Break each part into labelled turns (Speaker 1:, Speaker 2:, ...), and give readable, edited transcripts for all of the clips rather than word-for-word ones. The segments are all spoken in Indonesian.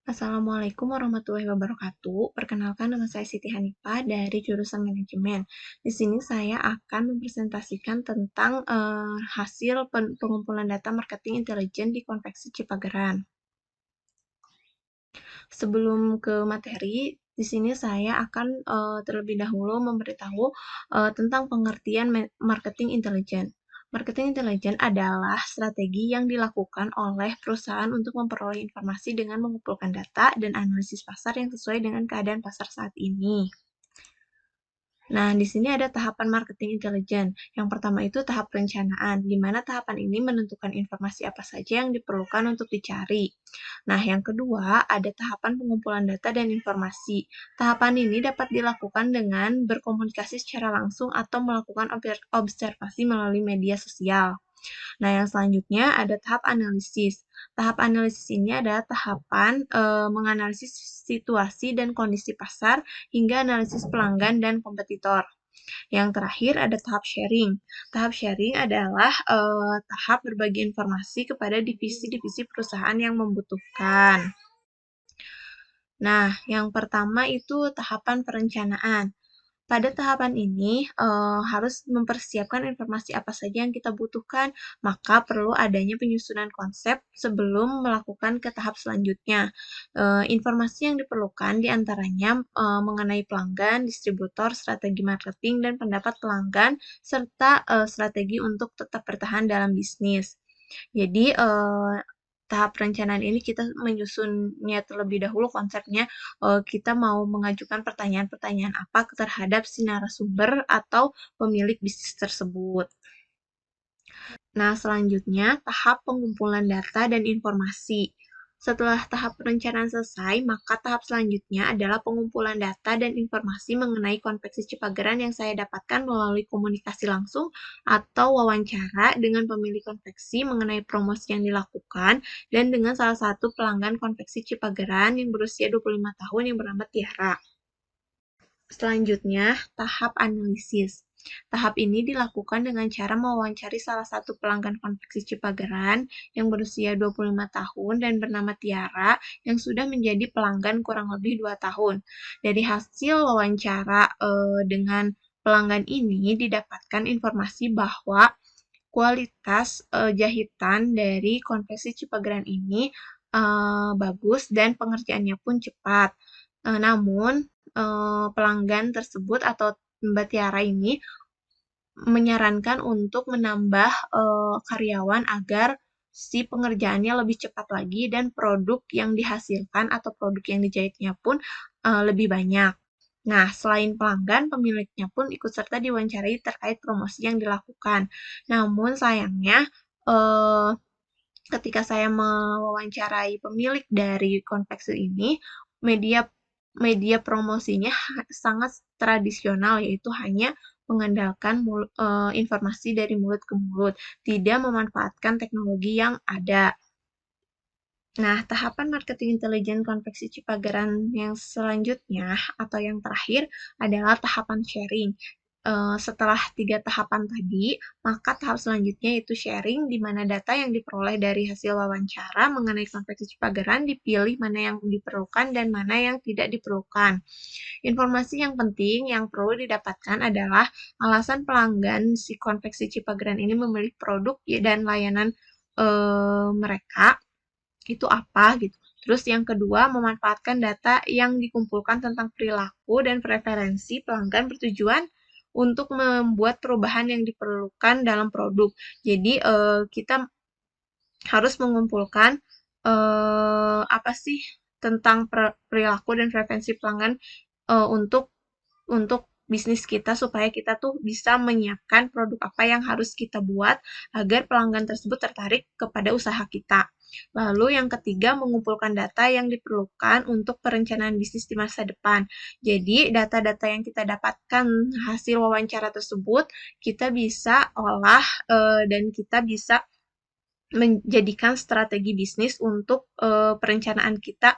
Speaker 1: Assalamualaikum warahmatullahi wabarakatuh. Perkenalkan, nama saya Siti Hanifah dari jurusan Manajemen. Di sini saya akan mempresentasikan tentang hasil pengumpulan data marketing intelijen di Konveksi Cipageran. Sebelum ke materi, di sini saya akan terlebih dahulu memberitahu tentang pengertian marketing intelijen. Marketing intelijen adalah strategi yang dilakukan oleh perusahaan untuk memperoleh informasi dengan mengumpulkan data dan analisis pasar yang sesuai dengan keadaan pasar saat ini. Nah, di sini ada tahapan marketing intelijen. Yang pertama itu tahap perencanaan, di mana tahapan ini menentukan informasi apa saja yang diperlukan untuk dicari. Nah, yang kedua ada tahapan pengumpulan data dan informasi. Tahapan ini dapat dilakukan dengan berkomunikasi secara langsung atau melakukan observasi melalui media sosial. Nah, yang selanjutnya ada tahap analisis. Tahap analisis ini adalah tahapan menganalisis situasi dan kondisi pasar hingga analisis pelanggan dan kompetitor. Yang terakhir ada tahap sharing. Tahap sharing adalah tahap berbagi informasi kepada divisi-divisi perusahaan yang membutuhkan. Nah, yang pertama itu tahapan perencanaan. Pada tahapan ini harus mempersiapkan informasi apa saja yang kita butuhkan, maka perlu adanya penyusunan konsep sebelum melakukan ke tahap selanjutnya. Informasi yang diperlukan diantaranya mengenai pelanggan, distributor, strategi marketing, dan pendapat pelanggan, serta strategi untuk tetap bertahan dalam bisnis. Jadi, tahap perencanaan ini kita menyusunnya terlebih dahulu konsepnya, kita mau mengajukan pertanyaan-pertanyaan apa terhadap si narasumber atau pemilik bisnis tersebut. Nah, selanjutnya tahap pengumpulan data dan informasi. Setelah tahap perencanaan selesai, maka tahap selanjutnya adalah pengumpulan data dan informasi mengenai konveksi Cipageran yang saya dapatkan melalui komunikasi langsung atau wawancara dengan pemilik konveksi mengenai promosi yang dilakukan dan dengan salah satu pelanggan konveksi Cipageran yang berusia 25 tahun yang bernama Tiara. Selanjutnya, tahap analisis. Tahap ini dilakukan dengan cara mewawancari salah satu pelanggan konveksi Cipageran yang berusia 25 tahun dan bernama Tiara yang sudah menjadi pelanggan kurang lebih 2 tahun. Dari hasil wawancara dengan pelanggan ini didapatkan informasi bahwa kualitas jahitan dari konveksi Cipageran ini bagus dan pengerjaannya pun cepat. Namun, pelanggan tersebut atau Mbak Tiara ini menyarankan untuk menambah karyawan agar si pengerjaannya lebih cepat lagi dan produk yang dihasilkan atau produk yang dijahitnya pun lebih banyak. Nah, selain pelanggan, pemiliknya pun ikut serta diwawancarai terkait promosi yang dilakukan. Namun sayangnya, eh, ketika saya mewawancarai pemilik dari konveksi ini, media media promosinya sangat tradisional, yaitu hanya mengandalkan informasi dari mulut ke mulut, tidak memanfaatkan teknologi yang ada. Nah, tahapan marketing intelijen konveksi Cipageran yang selanjutnya atau yang terakhir adalah tahapan sharing. Setelah 3 tahapan tadi, maka tahap selanjutnya yaitu sharing, di mana data yang diperoleh dari hasil wawancara mengenai konveksi Cipageran dipilih mana yang diperlukan dan mana yang tidak diperlukan. Informasi yang penting yang perlu didapatkan adalah alasan pelanggan si konveksi Cipageran ini memilih produk dan layanan mereka itu apa gitu. Terus yang kedua, memanfaatkan data yang dikumpulkan tentang perilaku dan preferensi pelanggan bertujuan untuk membuat perubahan yang diperlukan dalam produk. Jadi kita harus mengumpulkan apa sih tentang perilaku dan preferensi pelanggan untuk bisnis kita supaya kita tuh bisa menyiapkan produk apa yang harus kita buat agar pelanggan tersebut tertarik kepada usaha kita. Lalu yang ketiga, mengumpulkan data yang diperlukan untuk perencanaan bisnis di masa depan. Jadi, data-data yang kita dapatkan hasil wawancara tersebut, kita bisa olah dan kita bisa menjadikan strategi bisnis untuk perencanaan kita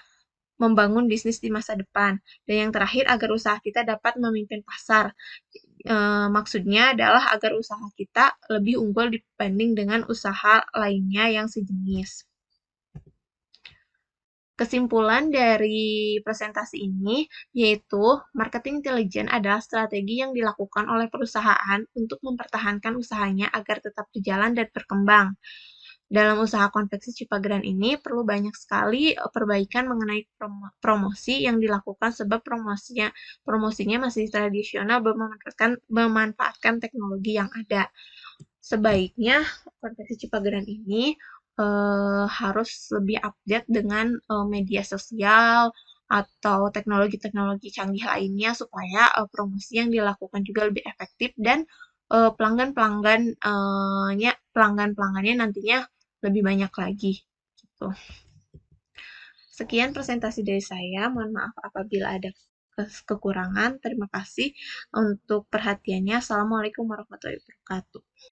Speaker 1: membangun bisnis di masa depan. Dan yang terakhir, agar usaha kita dapat memimpin pasar. Maksudnya adalah agar usaha kita lebih unggul dibanding dengan usaha lainnya yang sejenis. Kesimpulan dari presentasi ini yaitu marketing intelijen adalah strategi yang dilakukan oleh perusahaan untuk mempertahankan usahanya agar tetap berjalan dan berkembang. Dalam usaha konveksi Cipageran ini perlu banyak sekali perbaikan mengenai promosi yang dilakukan sebab promosinya masih tradisional belum memanfaatkan teknologi yang ada. Sebaiknya konveksi Cipageran ini harus lebih update dengan media sosial atau teknologi-teknologi canggih lainnya supaya promosi yang dilakukan juga lebih efektif dan pelanggan-pelanggannya nantinya lebih banyak lagi gitu. Sekian presentasi dari saya. Mohon maaf apabila ada kekurangan. Terima kasih untuk perhatiannya. Assalamualaikum warahmatullahi wabarakatuh.